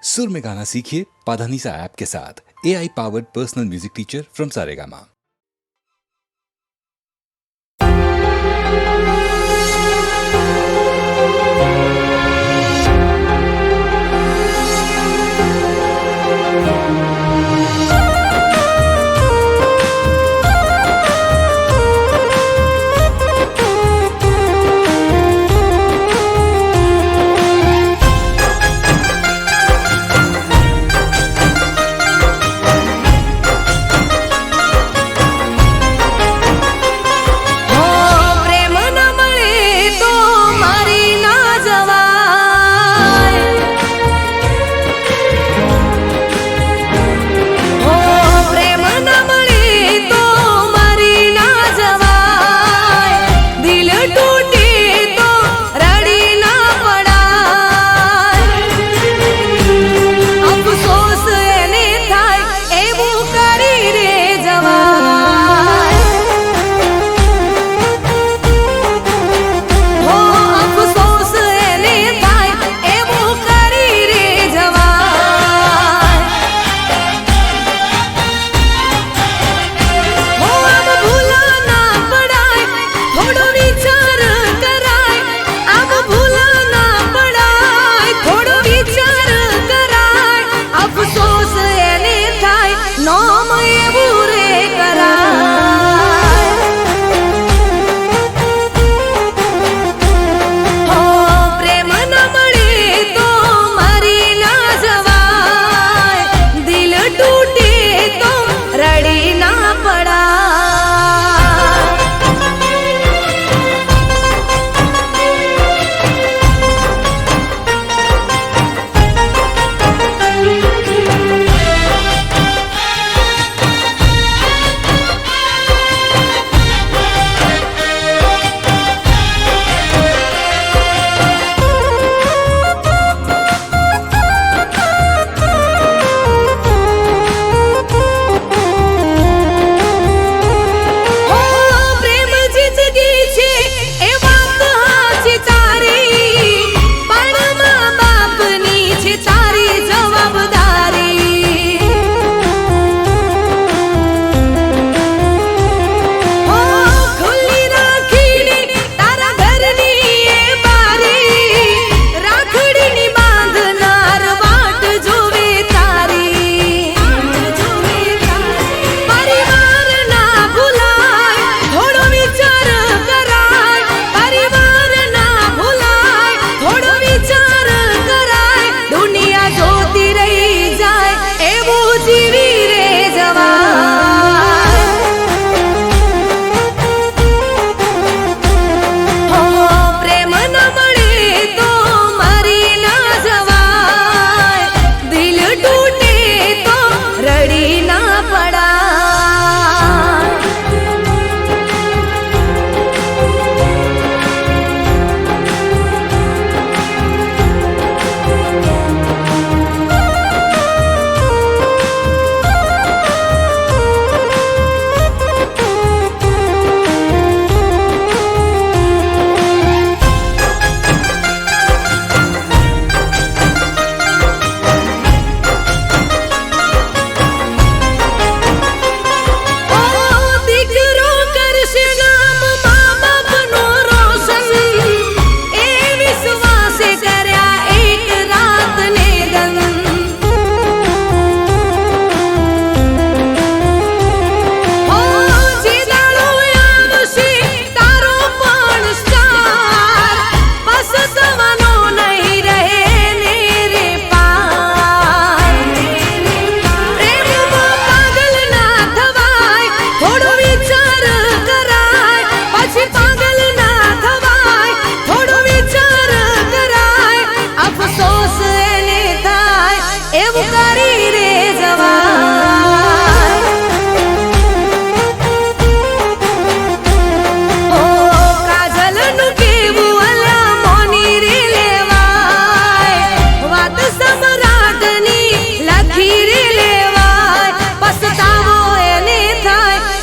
सुर में गाना सीखिए पाधानीसा ऐप के साथ। AI powered personal music teacher from Saregama.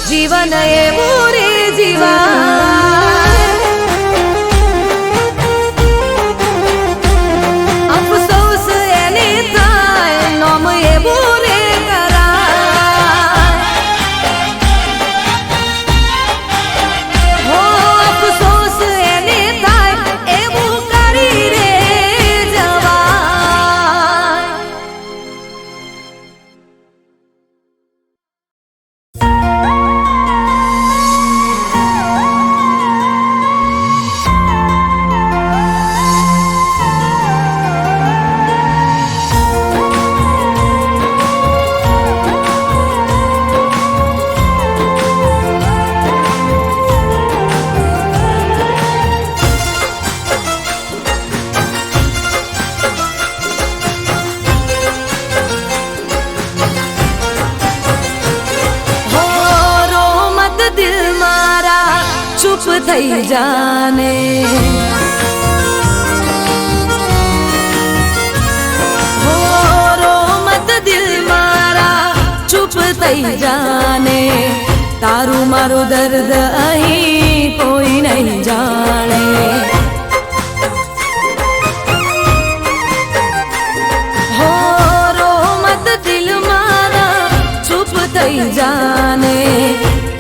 जीवन એવું રે જીવા અફસોસ એને થાય થઈ જાને હો રો મત દિલ મારા ચૂપ થઈ જાને તારું મારું દર્દ અહીં કોઈ નહીં જાણે હો રો મત દિલ મારા ચૂપ થઈ જાને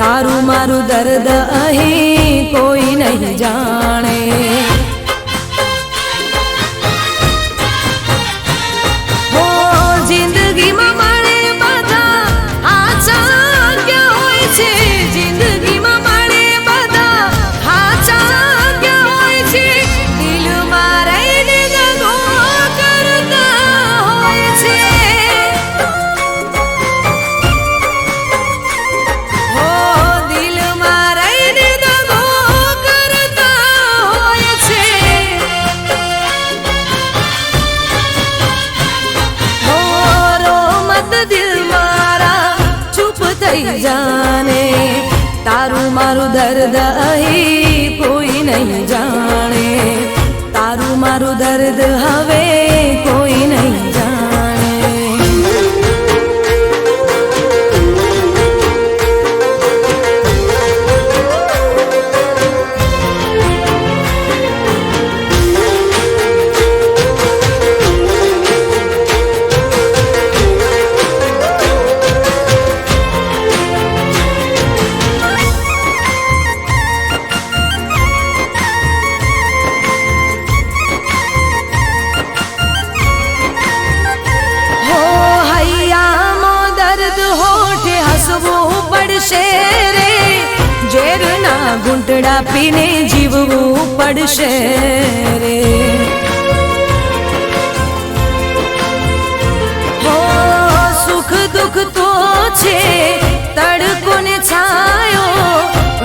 તારું મારું દર્દ અહીં કોઈ નહીં જાણે હો જિંદગીમાં મારે બધા હાચા ક્યાં હોય છે જિંદગીમાં મારે બધા હાચા ક્યાં હોય છે દિલમાં રહીને દગો કરતા હોય છે હો દિલમાં રહીને દગો કરતા હોય છે હો રો મત દિલ મારા ચૂપ થઈ જાને તારું મારું દર્દ અહીં કોઈ નહીં જાણે તારું મારું દર્દ હવે કોઈ નહીં જાણે હો હૈયામાં દર્દ હોઠે હસવું પડશે રે ઝેરના ઘૂંટડા પીને જીવવું પડશે રે હો સુખ દુઃખ તો છે તડકો ને છાયો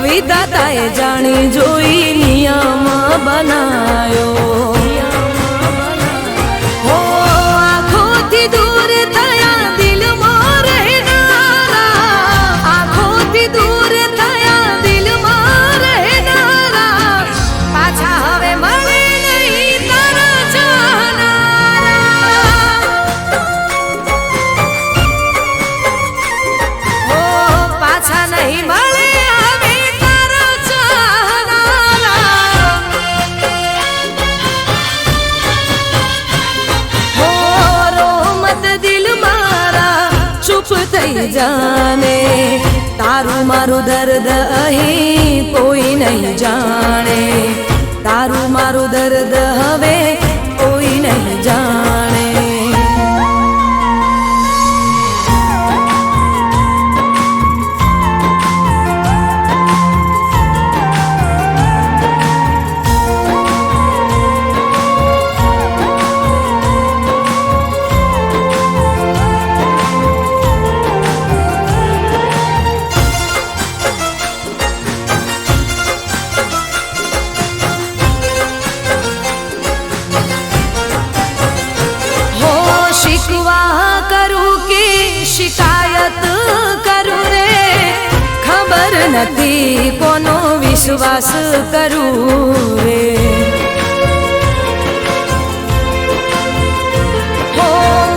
વિધાતાએ જાણી જોઈ નિયમ બનાયો હો આંખોથી દૂર થયા દિલમાં રહેનારા આંખોથી દૂર થયા દિલમાં રહેનારા પાછા હવે મળે નહીં તારા ચાહનારા હો પાછા નહીં મળે હવે તારા ચાહનારા હો રો મત દિલ મારા ચૂપ થઈ જાને તારું મારું દર્દ અહીં કોઈ નહીં જાણે તારું મારું દર્દ હવે કોઈ નહીં જાણે હો શિકવા કરું કે શિકાયત કરું રે ખબર નથી કોનો વિશ્વાસ કરું રે હો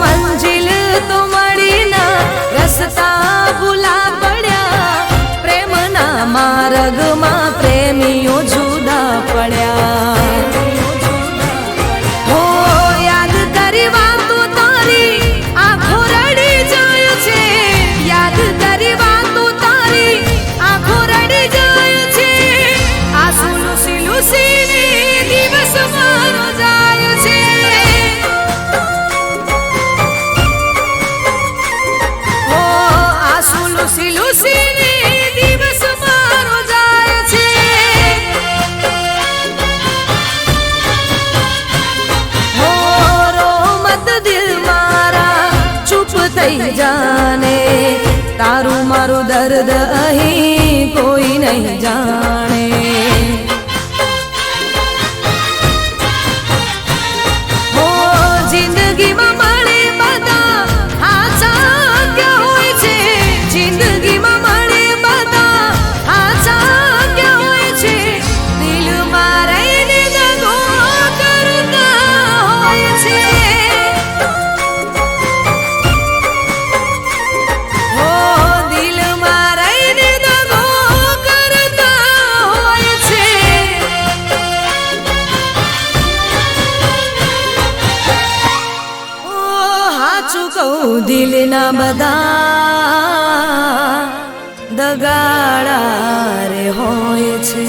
મંજિલ તો મળી ના રસ્તા ભૂલા પડ્યા પ્રેમના માર્ગમાં પ્રેમીઓ જુદા પડ્યા હો યાદ કરી વાતો તારી આંખો રડી જાય છે યાદ કરી વાતો તારી આંખો રડી જાય છે આંસુ લૂસી લૂસીને દિવસ મારો જાય છે હો આંસુ લૂસી લૂસીને દિવસ મારો જાય છે હો રો મત દિલ મારા ચૂપ થઈ જાને તારું મારું દર્દ અહીં કોઈ નહીં જાણે હો જિંદગીમાં મળે બધા હાચા ક્યાં હોય છે જિંદગીમાં મળે બધા હાચા ક્યાં હોય છે સાચું કહું દિલના બધા દગાડા રે હોય છે.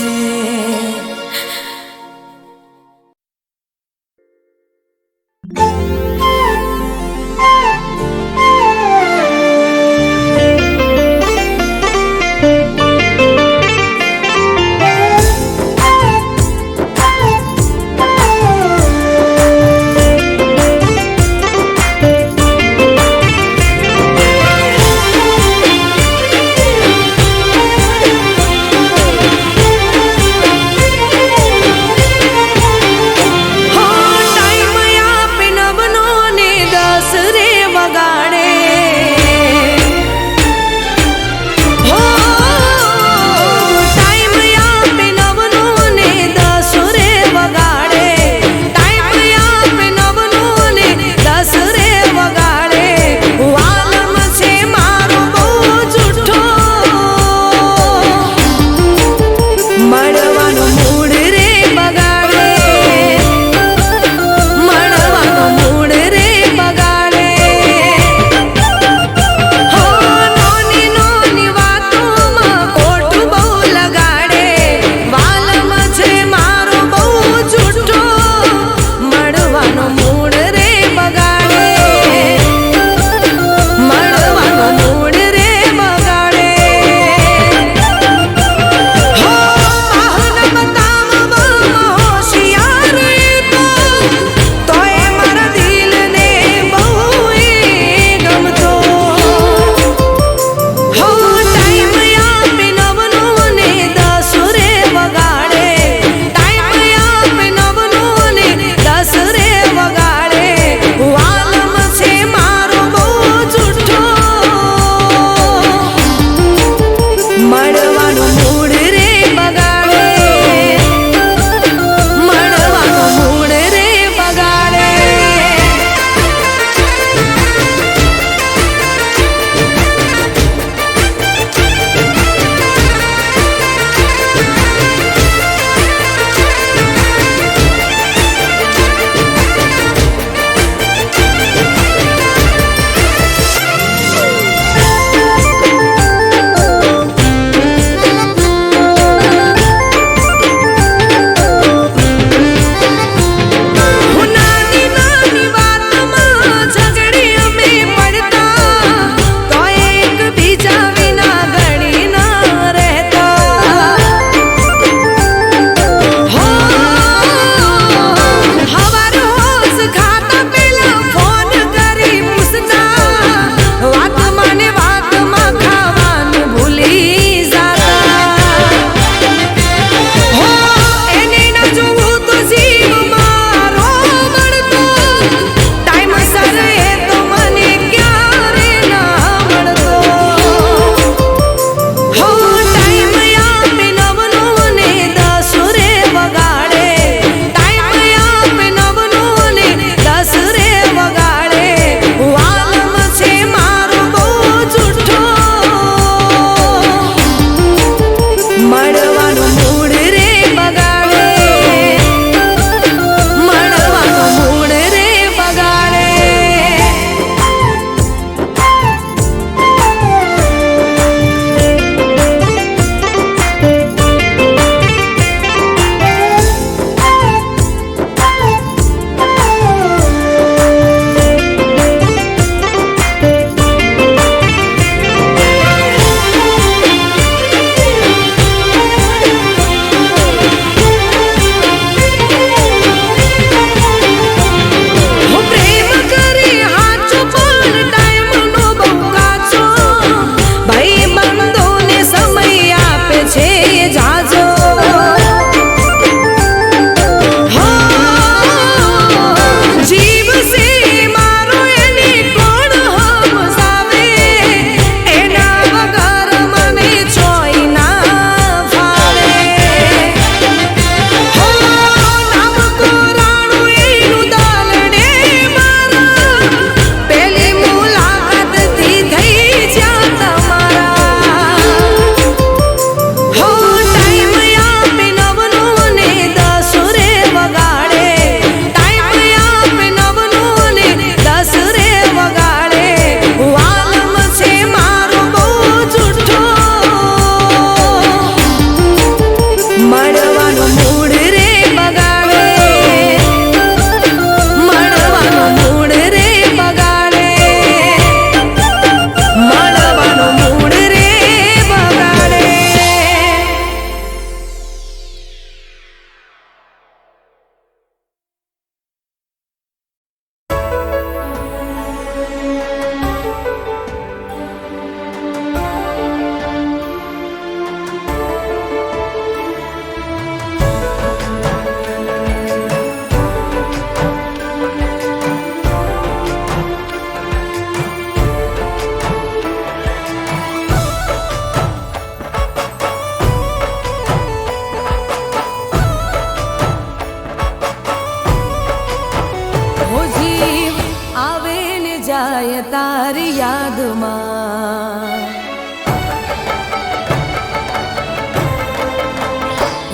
ને જાય તારી યાદમાં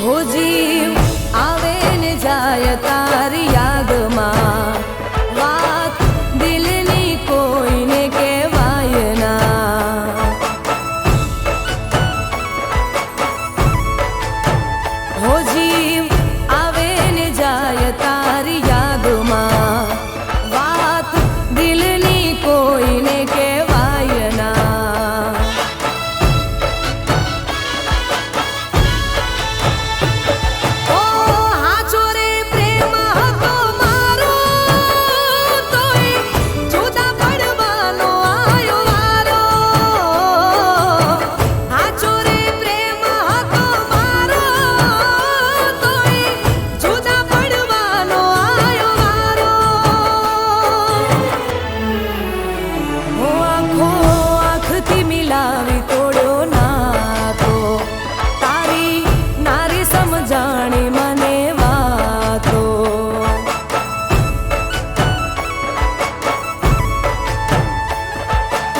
હો જીવ આવે ને જાય તારી યાદમાં વાત દિલની કોઈને કહેવાય ના હો જીવ આવે ને જાય તારી યાદમાં વાત દિલની કોઈને કહેવાય ના ઓ હાચો રે પ્રેમ હતો મારો તોય જુદા પડવાનો આયો વારો હાચો રે પ્રેમ હતો મારો તોય જુદા પડવાનો આયો વારો હો આંખો આંખથી મિલાવી તોડ્યો નાતો તારી નારી સમજાણી મને વાતો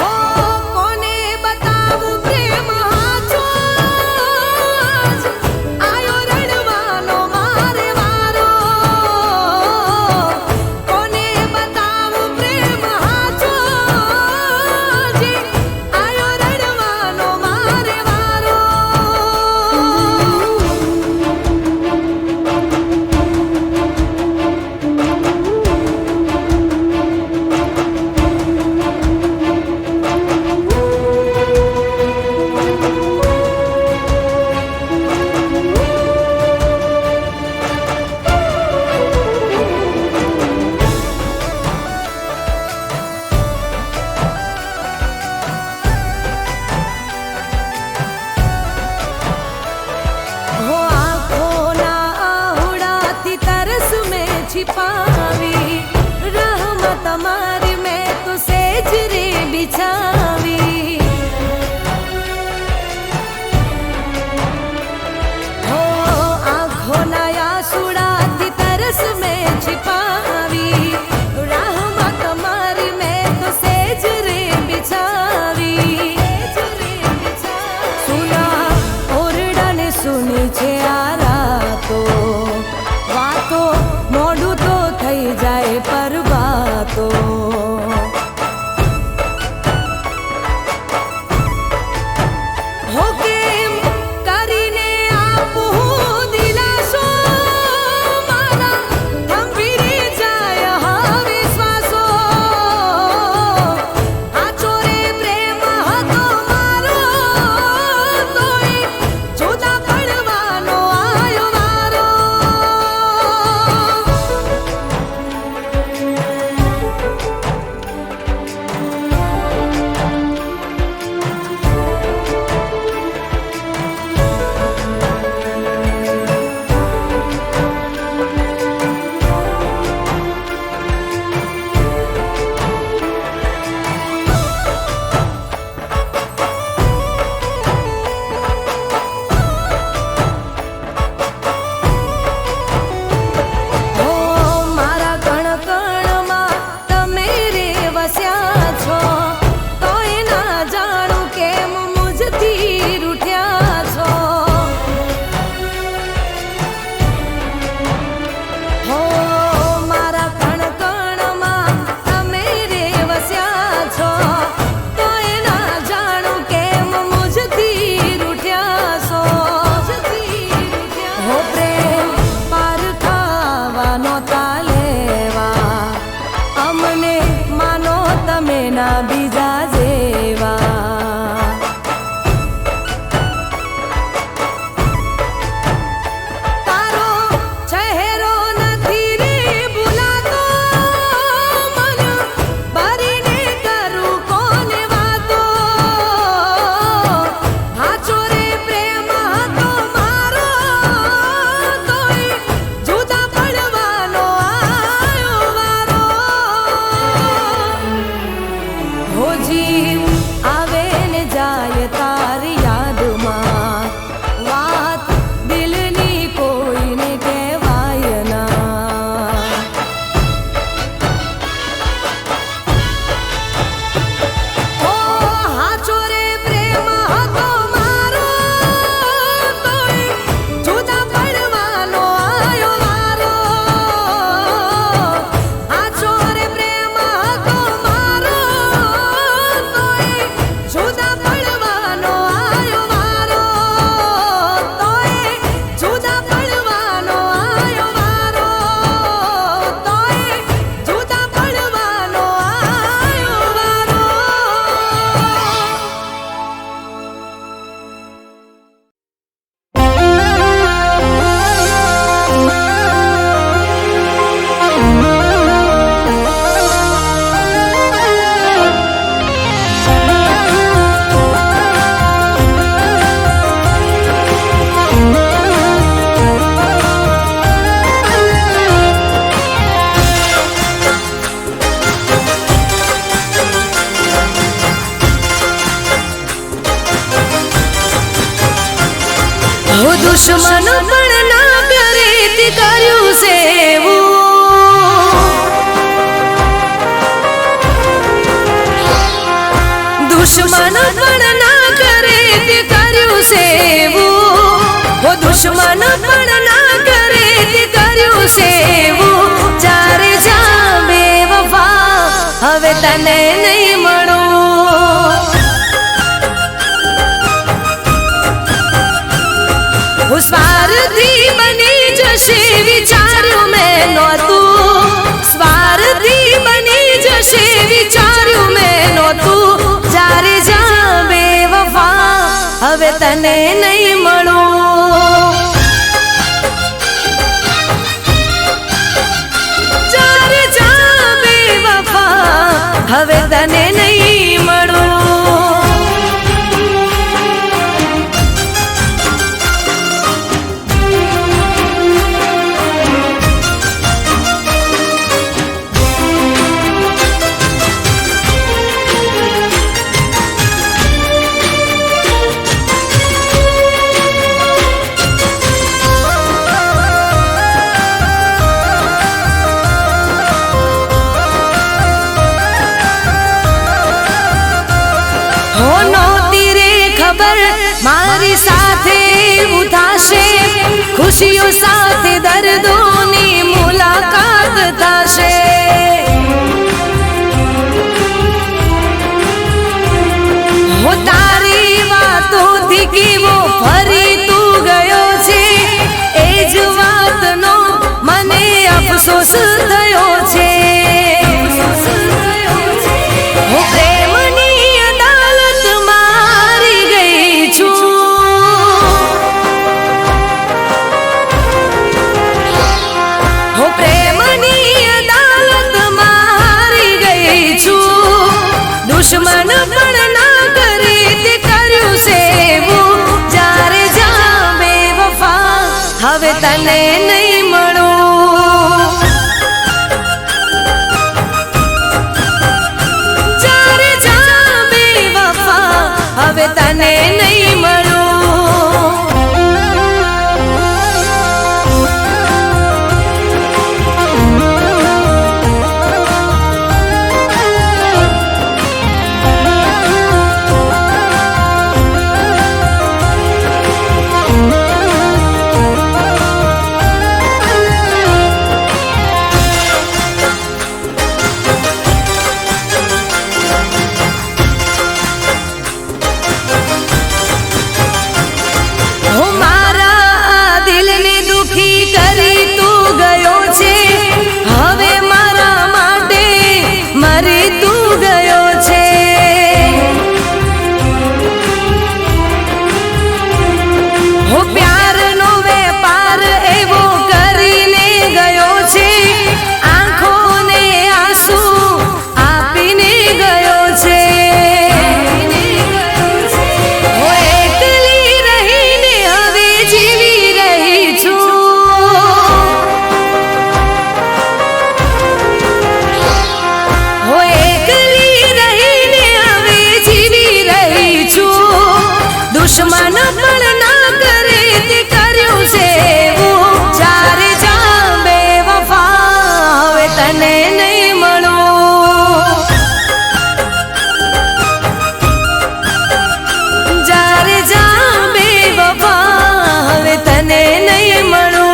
ઓ કોને બતાવું પ્રેમ હાચો આજ આયો રડવાનો મારે વારો કોને બતાવું પ્રેમ હાચો આજ આયો રડવાનો મારે વારો हो आँखों ना आहुड़ाती तरस में छिपावी रहमत हमारी मैं तो सेज रे बिछावी हो आँखों ना आहुड़ाती तरस में छिपावी रहमत हमारी मैं तो सेज रे बिछावी सुना ઓરડાને સુની છે આ રાતો વાતો મોઢું તો થઈ જાય પર વાતો હો કેમ કરીને આપું દિલાસો મારા થંભી રે જાય હવે શ્વાસો હાચો રે પ્રેમ હતો મારો તોય જુદા પડવાનો આયો વારો હો મારા કણ કણમાં તમે રે વસ્યા છો તોય ના જાણું કેમ મુજથી રૂઠ્યા છો હો મારા કણ કણમાં તમે રે વસ્યા છો તોય ના જાણું કેમ મુજથી રૂઠ્યા છો હો પ્રેમ પાર ખાવાનો તાલેવા અમને માનો તમે ના બીજા જેવા તારો ચહેરો નથી રે ભૂલાતો મન ભરીને કરું કોને વાતો હાચો રે પ્રેમ હતો મારો તોય જુદા પડવાનો આયો વારો હો જીવ આવે ને જાય તારી યાદમાં વાત દિલની કોઈને કહેવાય ના દુશ્મન પણ ના કરે તે કર્યું સેવું. દુશ્મન પણ ના કરે તે કર્યું સેવું. ઓ દુશ્મન પણ ના કરે તે કર્યું સેવું. ચારે જા બેવફા હવે તને નહીં મળું. હું સ્વાર્થી બની જશે વિચાર્યું મેં નહોતું. સ્વાર્થી બની જશે વિચાર્યું મેં નહોતું. ચારે જા બેવફા હવે તને નહીં મળું. ચારે જા બેવફા હવે તને નહીં મળું. મારી સાથે એવું થશે. ખુશીઓ સાથે દર્દોની મુલાકાત થશે. હું તારી વાતોથી કેવો ફરી તું ગયો છે. એ જ વાતનો મને અફસોસ થયો છે. હું પ્રેમની અદાલતમાં હારી ગઈ છું. હું પ્રેમની અદાલતમાં હારી ગઈ છું. દુશ્મન પણ ના કરે તે કર્યું સેવું. જ્યારે જા બેવફા હવે તને નહીં મળું. જ્યારે જા બેવફા હવે તને નહીં મળું. હું મારા દિલને દુખી કરી તું ગયો છે. હવે મારા માટે મરી તું ગયો છે. હું પ્યારનો વેપાર એવો કરીને ગયો છે. આંખોને આંસુ આપીને ગયો છે. હું એકલી રહીને હવે જીવી રહી છું. હું એકલી રહીને હવે જીવી રહી છું. દુશ્મન પણ ના કરે તે કર્યું સેવું. જ્યારે જા બેવફા હવે તને નહીં મળું. જ્યારે જા બેવફા હવે તને નહીં મળું.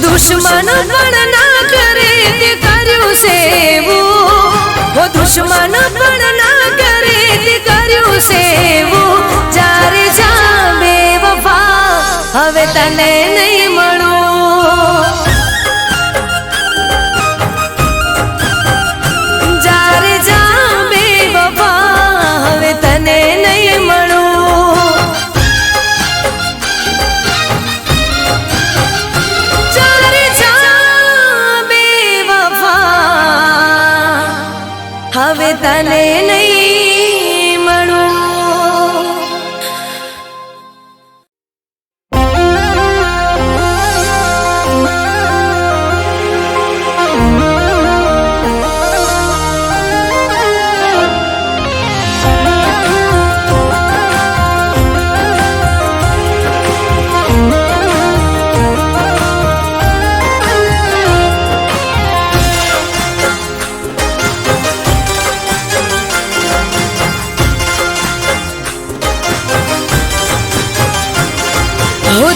દુશ્મન પણ ના કરે તે કર્યું સેવું. ઓ દુશ્મન પણ ના કરે તે કર્યું સેવું. જ્યારે જા બેવફા હવે તને નહીં મળું. જ્યારે જા બેવફા હવે તને નહીં મળું. જ્યારે જા બેવફા હવે તને નહીં મળું.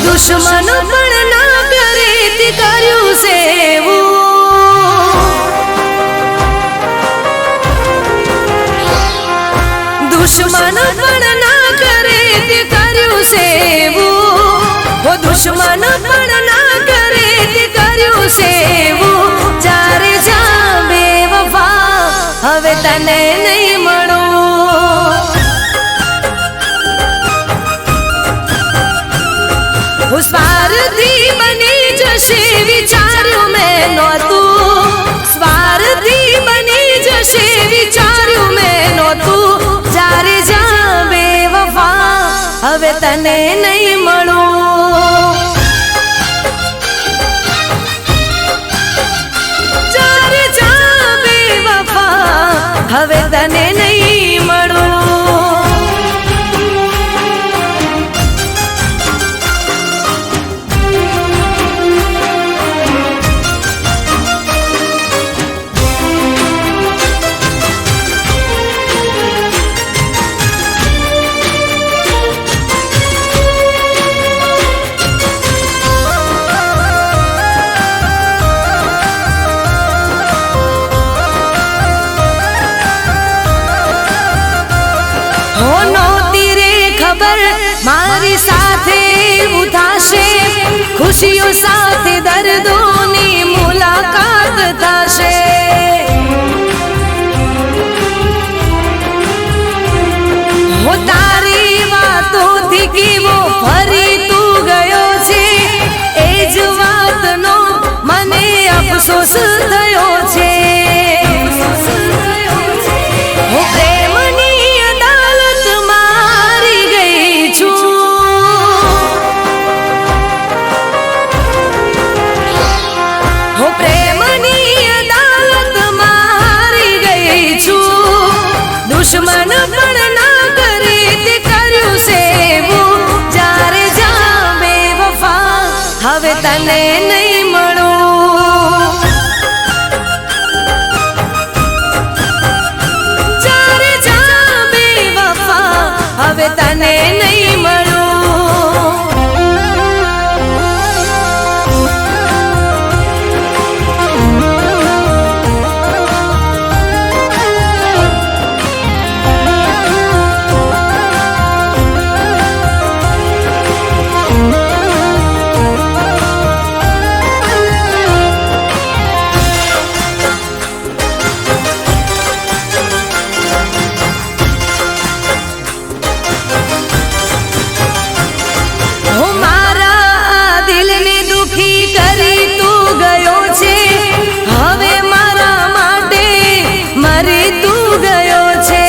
દુશ્મન પણ ના કરે તે કર્યું સેવું, દુશ્મન પણ ના કરે તે કર્યું સેવું, ઓ દુશ્મન પણ ના કરે તે કર્યું સેવું. જ્યારે જા બેવફા હવે તને નહીં મળું, હું સ્વાર્થી બની જશે વિચાર્યું મેં નહોતું, સ્વાર્થી બની જશે વિચાર્યું મેં નહોતું. જ્યારે જા બેવફા હવે તને નહીં મળું, જ્યારે જા બેવફા હવે તને નહીં મળું. મારી સાથે એવું થશે, ખુશીઓ સાથે દર્દોની મુલાકાત થશે. હું તારી વાતોથી કેવો ફરી તું ગયો છે, એ જ વાતનો મને અફસોસ થયો છે. હું પ્રેમની અદાલત મારી ગઈ છું, હું પ્રેમની અદાલત મારી ગઈ છું. દુશ્મન પણ ના કરે તે કર્યું સેવું. જ્યારે જા બેવફા હવે તને નહીં મળું, જ્યારે જા બેવફા હવે તને નહીં મળું. હું મારા દિલને દુખી કરી તું ગયો છે, હવે મારા માટે મરી તું ગયો છે.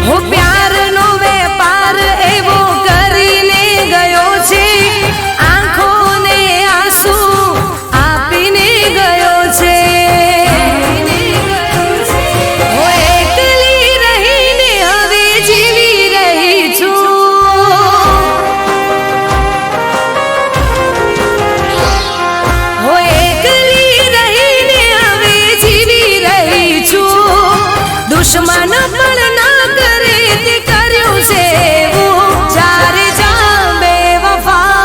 હું પ્યારનો વેપાર એવો કરીને ગયો છે, આંખોને આંસુ આપીને ગયો છે. હું એકલી રહીને હવે જીવી રહી છું, હું એકલી રહીને હવે જીવી રહી છું. દુશ્મન પણ ના કરે તે કર્યું સેવું. જ્યારે જા બેવફા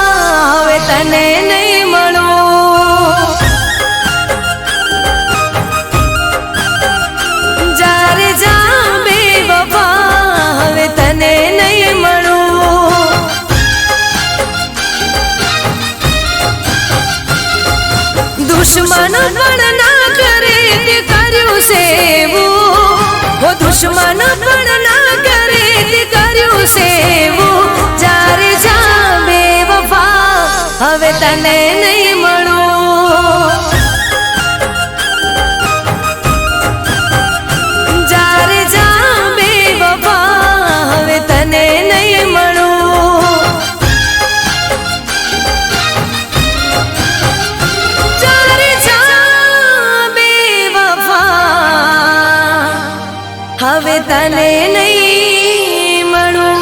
હવે તને નહીં મળું, જ્યારે જા બેવફા હવે તને નહીં મળું. દુશ્મન પણ ના કરે તે કર્યું સેવું, ઓ દુશ્મન પણ ના કરે તે કર્યું સેવું. જ્યારે જા બેવફા હવે તને નહીં મળું, જ્યારે જા બેવફા હવે તને નહીં મળું, જ્યારે જા બેવફા હવે તને નહીં મળું.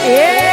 એ